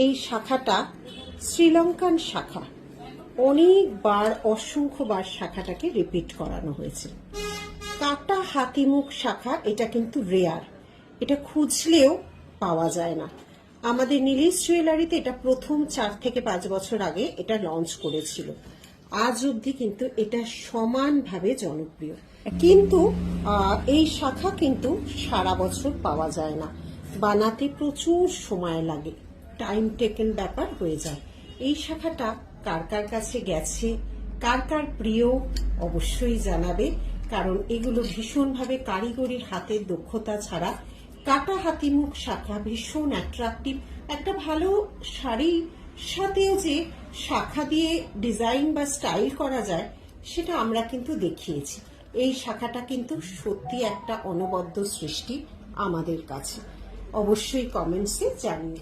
এই শাখাটা শ্রীলঙ্কান শাখা, অনেকবার অসংখ্যবার শাখাটাকে রিপিট করানো হয়েছে। কাটা হাতিমুখ শাখা, এটা কিন্তু রেয়ার, এটা খুঁজলেও পাওয়া যায় না। আমাদের নীলিশ জুয়েলারিতে এটা প্রথম 4 থেকে 5 বছর আগে এটা লঞ্চ করেছিল। আজ অবধি কিন্তু এটা সমানভাবে জনপ্রিয়, কিন্তু এই শাখা কিন্তু সারা বছর পাওয়া যায় না, বানাতে প্রচুর সময় লাগে, টাইম টেকেন ব্যাপার হয়ে যায়। এই শাখাটা কার কার কাছে গেছে, কার কার প্রিয়, অবশ্যই জানাবে, কারণ এগুলো ভীষণভাবে কারিগরির হাতের দক্ষতা ছাড়া কাটা হাতিমুখ শাখা ভীষণ অ্যাট্রাকটিভ। একটা ভালো শাড়ির সাথেও যে শাখা দিয়ে ডিজাইন বা স্টাইল করা যায় সেটা আমরা কিন্তু দেখিয়েছি। এই শাখাটা কিন্তু সত্যি একটা অনবদ্য সৃষ্টি আমাদের কাছে। অবশ্যই কমেন্টসে জানিয়ে